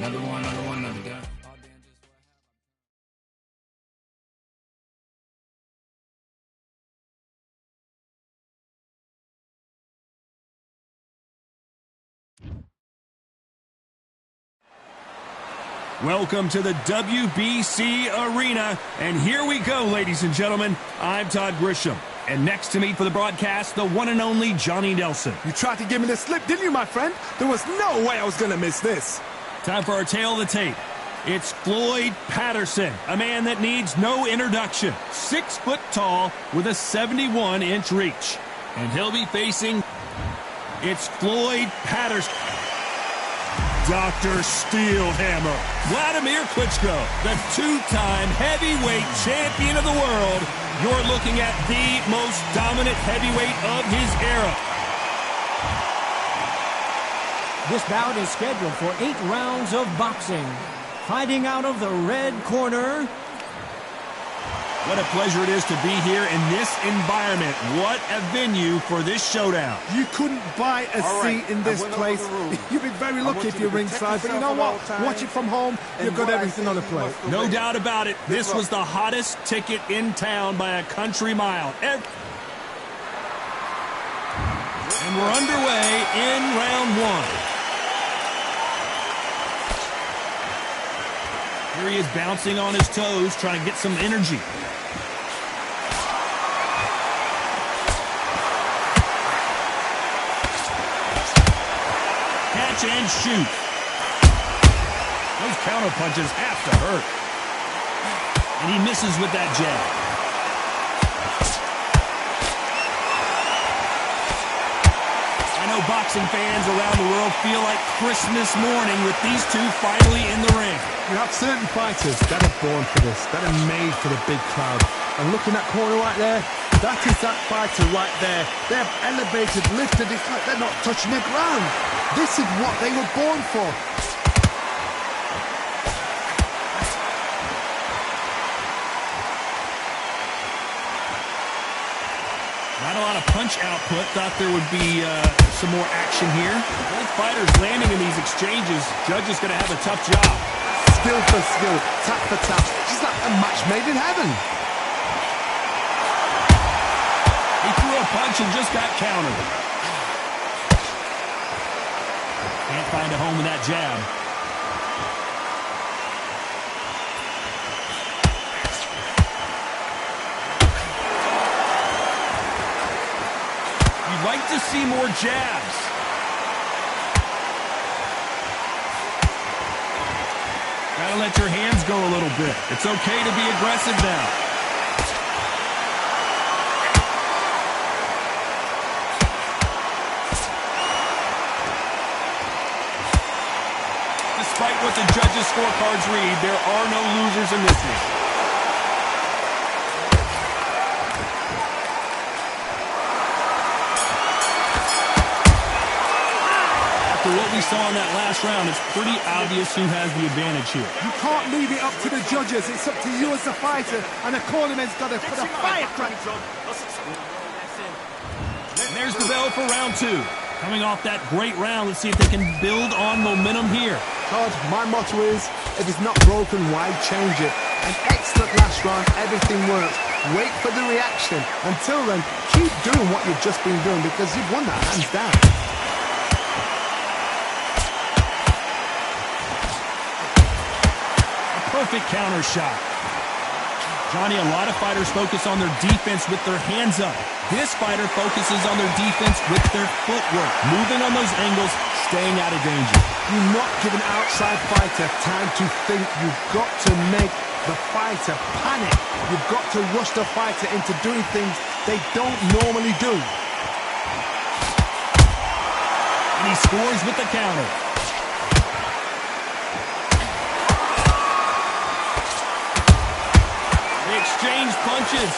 another guy. Welcome to the WBC Arena, and here we go, ladies and gentlemen. I'm Todd Grisham, and next to me for the broadcast, the one and only Johnny Nelson. You tried to give me the slip, didn't you, my friend? There was no way I was going to miss this. Time for our tale of the tape. It's Floyd Patterson, a man that needs no introduction. 6 foot tall with a 71-inch reach. And he'll be facing... It's Floyd Patterson. Dr. Steelhammer, Vladimir Klitschko, the 2-time heavyweight champion of the world. You're looking at the most dominant heavyweight of his era. This bout is scheduled for 8 rounds of boxing. Fighting out of the red corner. What a pleasure it is to be here in this environment. What a venue for this showdown. You couldn't buy a seat in this place. You'd be very lucky if you're ringside, but you know what? Watch it from home, you've got everything on a plate. No doubt about it. This was the hottest ticket in town by a country mile. And we're underway in round 1. Here he is bouncing on his toes, trying to get some energy. Catch and shoot. Those counter punches have to hurt. And he misses with that jab. I know boxing fans around the world feel like Christmas morning with these two finally in the ring. You have certain fighters that are born for this, that are made for the big crowd. And look in that corner right there, that is that fighter right there. They have elevated, lifted, it's like they're not touching the ground. This is what they were born for. Not a lot of punch output. Thought there would be some more action here. Both fighters landing in these exchanges. Judge is going to have a tough job. Skill for skill, tap for tap. Just like a match made in heaven. He threw a punch and just got countered. Can't find a home with that jab. You'd like to see more jabs. Gotta let your hands go a little bit. It's okay to be aggressive now. Despite what the judges' scorecards read, there are no losers in this one. After what we saw in that last round, it's pretty obvious who has the advantage here. You can't leave it up to the judges. It's up to you as a fighter, and the cornerman's got to put a firecracker. And there's the bell for round 2. Coming off that great round, let's see if they can build on momentum here. Todd, my motto is, if it's not broken, why change it? An excellent last round, everything works. Wait for the reaction. Until then, keep doing what you've just been doing, because you've won that hands down. Perfect counter shot. Johnny, a lot of fighters focus on their defense with their hands up. This fighter focuses on their defense with their footwork, moving on those angles, staying out of danger. You're not giving outside fighter time to think. You've got to make the fighter panic. You've got to rush the fighter into doing things they don't normally do. And he scores with the counter. Exchange punches.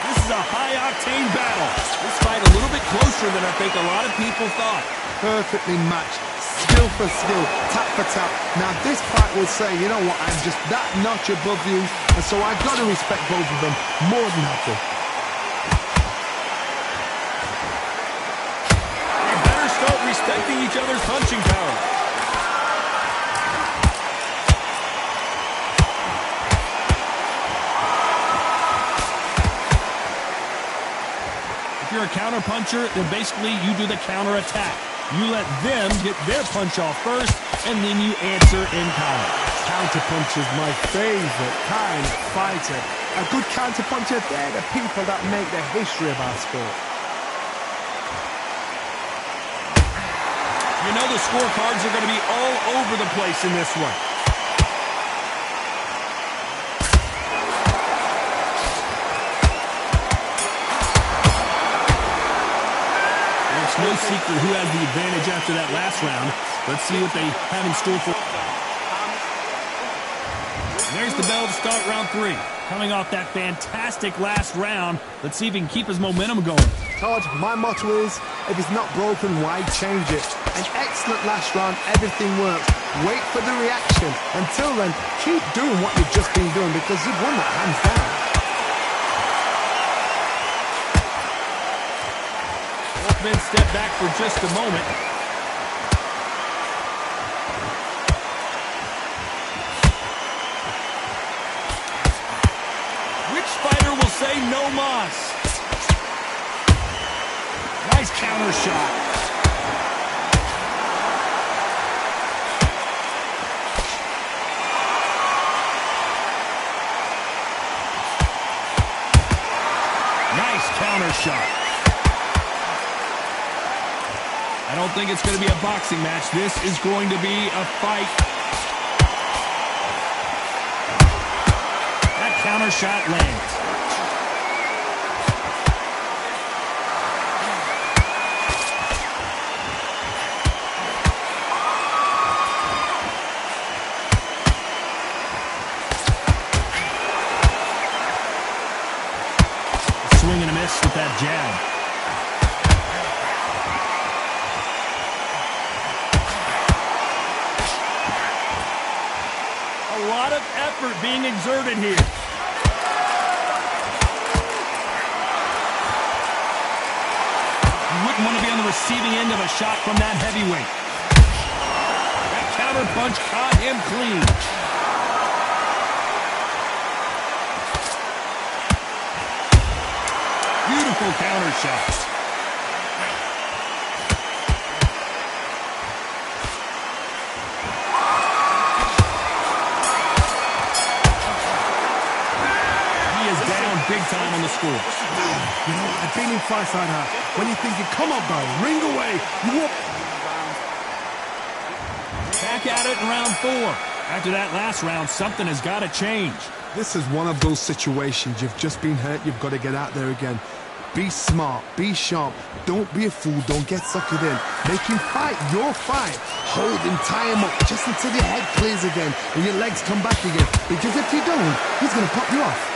This is a high-octane battle. This fight a little bit closer than I think a lot of people thought. Perfectly matched. Skill for skill. Tap for tap. Now this fight will say, you know what, I'm just that notch above you, and so I've got to respect both of them. More than happy. They better start respecting each other's punching power. you're a counter-puncher, then basically you do the counter-attack. You let them get their punch off first, and then you answer in kind. Counter-punch is my favorite kind of fighter. A good counter-puncher, they're the people that make the history of our sport. You know the scorecards are going to be all over the place in this one. It's no secret who has the advantage after that last round. Let's see what they have in store for. There's the bell to start round 3. Coming off that fantastic last round, let's see if he can keep his momentum going. Todd, my motto is, if it's not broken, why change it? An excellent last round, everything works. Wait for the reaction. Until then, keep doing what you've just been doing because you've won that hands down. Both men step back for just a moment. Which fighter will say no mas? Nice counter shot. Nice counter shot. I don't think it's going to be a boxing match. This is going to be a fight. That counter shot lands. Swing and a miss with that jab. A lot of effort being exerted here. You wouldn't want to be on the receiving end of a shot from that heavyweight. That counter punch caught him clean. Beautiful counter shots. Big time on the score. You know, I've been in fights like that. When you're thinking, come on, guy, ring away. You walk. Back at it in round 4. After that last round, something has got to change. This is one of those situations. You've just been hurt. You've got to get out there again. Be smart. Be sharp. Don't be a fool. Don't get suckered in. Make him fight your fight. Hold him, tie him up just until your head clears again and your legs come back again. Because if you don't, he's going to pop you off.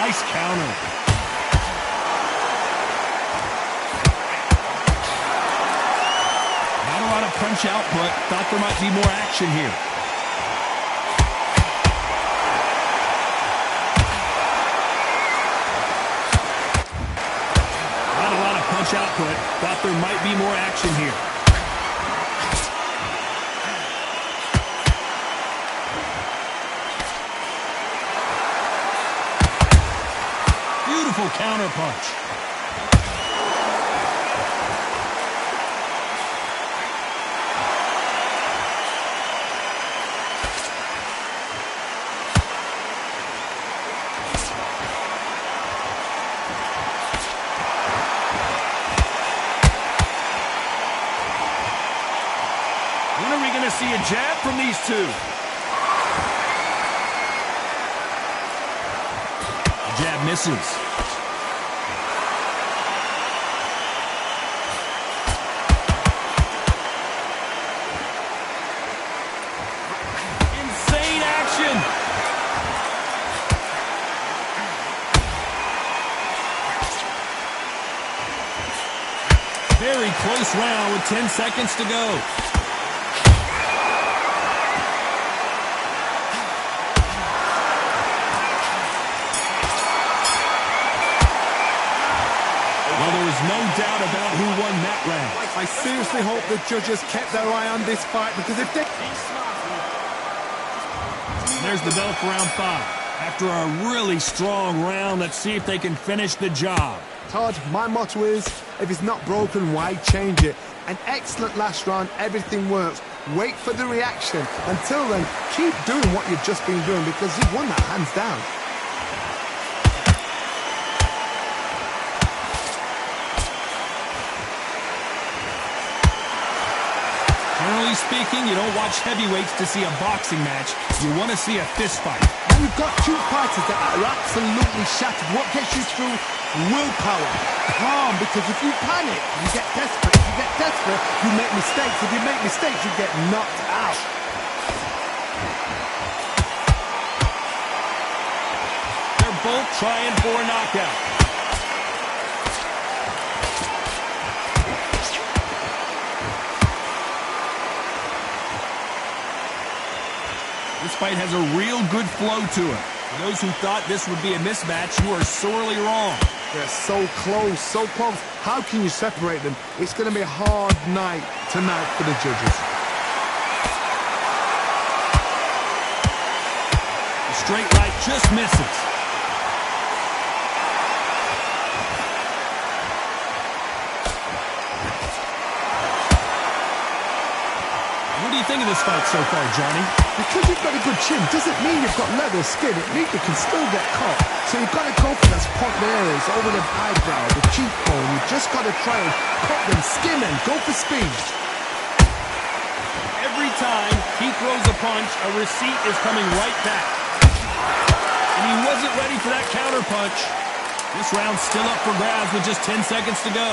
Nice counter. Not a lot of punch output. Thought there might be more action here. Not a lot of punch output. Thought there might be more action here. Beautiful counter punch. When are we going to see a jab from these two? The jab misses. Very close round with 10 seconds to go. Well, there was no doubt about who won that round. I seriously hope the judges kept their eye on this fight because if they... There's the bell for round 5. After a really strong round, let's see if they can finish the job. Todd, my motto is, if it's not broken, why change it? An excellent last round, everything works. Wait for the reaction. Until then, keep doing what you've just been doing because you've won that hands down. Generally speaking, you don't watch heavyweights to see a boxing match. You want to see a fist fight. And you've got two fighters that are absolutely shattered. What gets you through? Willpower. Calm, because if you panic, you get desperate. If you get desperate, you make mistakes. If you make mistakes, you get knocked out. They're both trying for a knockout. This fight has a real good flow to it. For those who thought this would be a mismatch, you are sorely wrong. They're so close, so close. How can you separate them? It's going to be a hard night tonight for the judges. The straight right just misses. What do you think of this fight so far, Johnny? Because you've got a good chin doesn't mean you've got leather skin. It means you can still get caught. So you've got to go for those point areas over the eyebrow, the cheekbone. You've just got to try and cut them, skim them, go for speed. Every time he throws a punch, a receipt is coming right back. And he wasn't ready for that counter punch. This round's still up for grabs with just 10 seconds to go.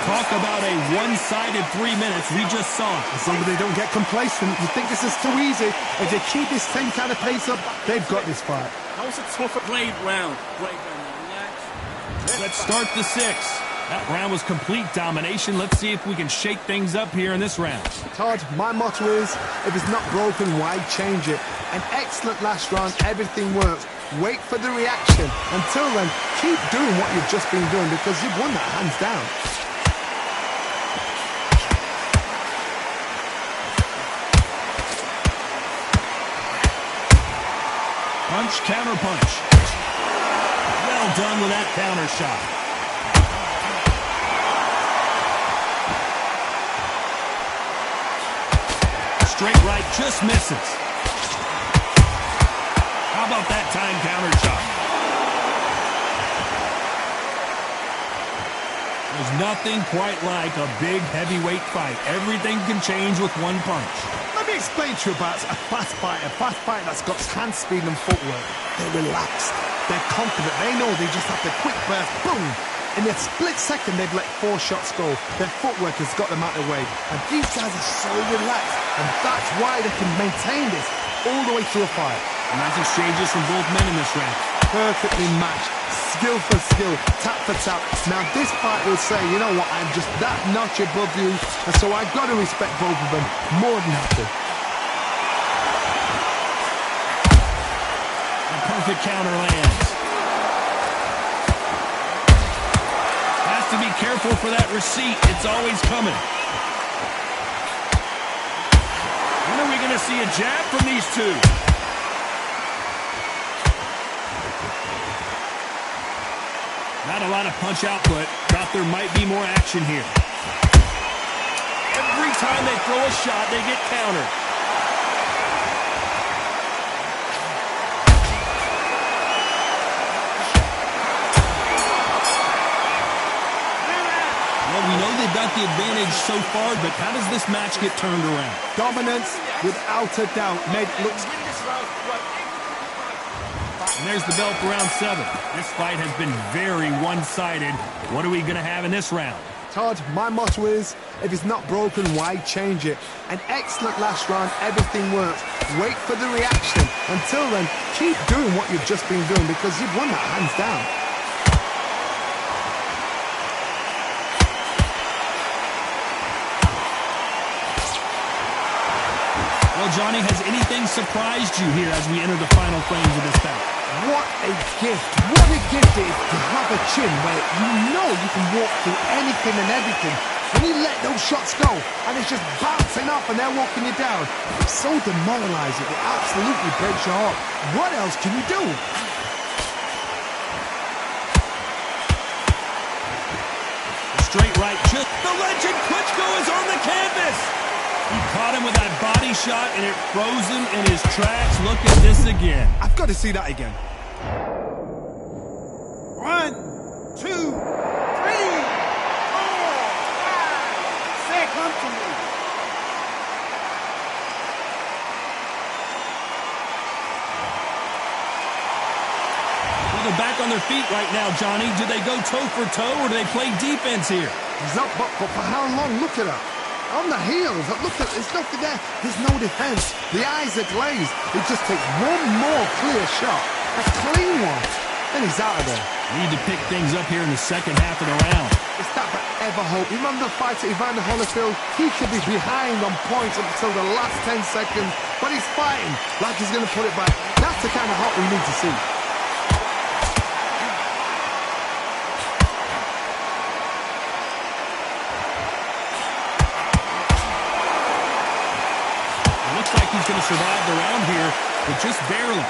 Talk about a one-sided 3 minutes. We just saw it. As long as they don't get complacent, you think this is too easy. If they keep this same kind of pace up, they've got this fight. That was a tougher blade round. Let's start the 6th. That round was complete domination. Let's see if we can shake things up here in this round. Todd, my motto is, if it's not broken, why change it? An excellent last round, everything works. Wait for the reaction. Until then, keep doing what you've just been doing because you've won that hands down. Punch, counter punch. Well done with that counter shot. Straight right just misses. How about that time counter shot? There's nothing quite like a big heavyweight fight. Everything can change with one punch. Let me explain to you about a fast fighter that's got hand speed and footwork. They're relaxed. They're confident. They know they just have the quick burst. Boom! In a split second, they've let 4 shots go. Their footwork has got them out of the way. And these guys are so relaxed. And that's why they can maintain this all the way through a fight. Nice exchanges from both men in this round. Perfectly matched. Skill for skill. Tap for tap. Now this fight will say, you know what, I'm just that notch above you. And so I've got to respect both of them more than happy. A perfect counter lands. Has to be careful for that receipt. It's always coming. When are we going to see a jab from these two? Not a lot of punch output. Thought there might be more action here. Every time they throw a shot, they get countered. Well, we know they've got the advantage so far, but how does this match get turned around? Dominance, without a doubt, made it look... And there's the bell for round 7. This fight has been very one-sided. What are we going to have in this round? Todd, my motto is, if it's not broken, why change it? An excellent last round, everything works. Wait for the reaction. Until then, keep doing what you've just been doing because you've won that hands down. Well, Well, Johnny, has anything surprised you here as we enter the final frames of this bout? What a gift. What a gift it is to have a chin where you know you can walk through anything and everything. When you let those shots go and it's just bouncing off and they're walking you down, it's so demoralizing. It absolutely breaks your heart. What else can you do? Straight right, just the legend Klitschko is on the canvas. He caught him with that body shot, and it froze him in his tracks. Look at this again. I've got to see that again. 1, 2, 3, 4, 5, 6. Come to me. Well, they're back on their feet right now, Johnny. Do they go toe for toe, or do they play defense here? He's up, but for how long? Look at her. On the heels. Look at, there's nothing there. There's no defense. The eyes are glazed. It just takes one more clear shot. A clean one. Then he's out of there. Need to pick things up here in the second half of the round. It's that forever hope. Remember the fight at Evander Holyfield? He could be behind on points up until the last 10 seconds, but he's fighting like he's going to put it back. That's the kind of hope we need to see. Looks like he's going to survive the round here, but just barely.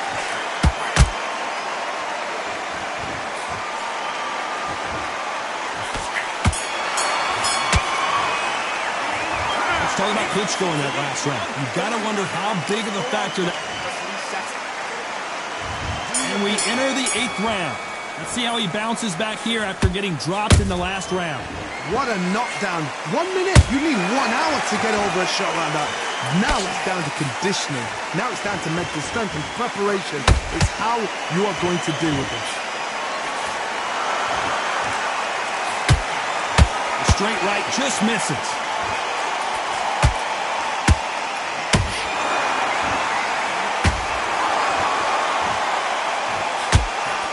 Let's talk about Klitschko in that last round. You've got to wonder how big of a factor that... And we enter the 8th round. Let's see how he bounces back here after getting dropped in the last round. What a knockdown. 1 minute. You need 1 hour to get over a shot like that. Now it's down to conditioning. Now it's down to mental strength and preparation. It's how you are going to deal with this. The straight right just misses.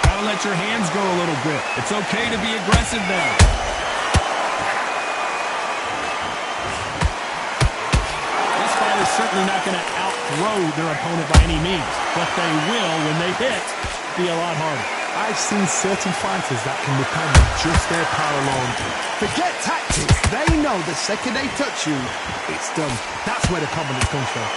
Gotta let your hands go a little bit. It's okay to be aggressive now. Certainly not going to outthrow their opponent by any means, but they will, when they hit, be a lot harder. I've seen certain fighters that can depend on just their power alone. Forget tactics. They know the second they touch you, it's done. That's where the confidence comes from.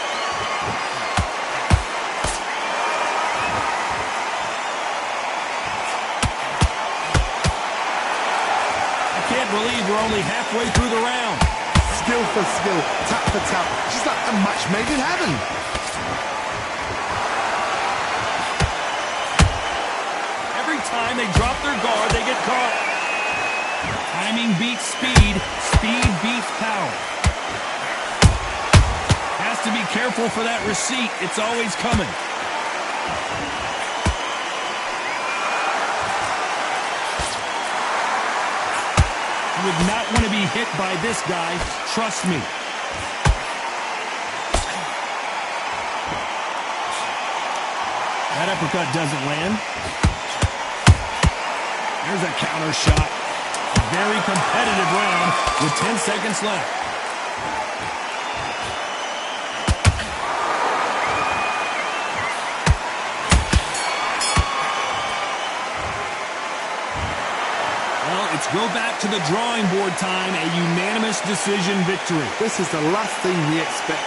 I can't believe we're only halfway through the round. Skill for skill, tap for tap. She's like a match made in heaven. Every time they drop their guard, they get caught. Timing beats speed. Speed beats power. Has to be careful for that receipt. It's always coming. Would not want to be hit by this guy. Trust me. That uppercut doesn't land. There's a counter shot. A very competitive round with 10 seconds left. It's go back to the drawing board time, a unanimous decision victory. This is the last thing we expect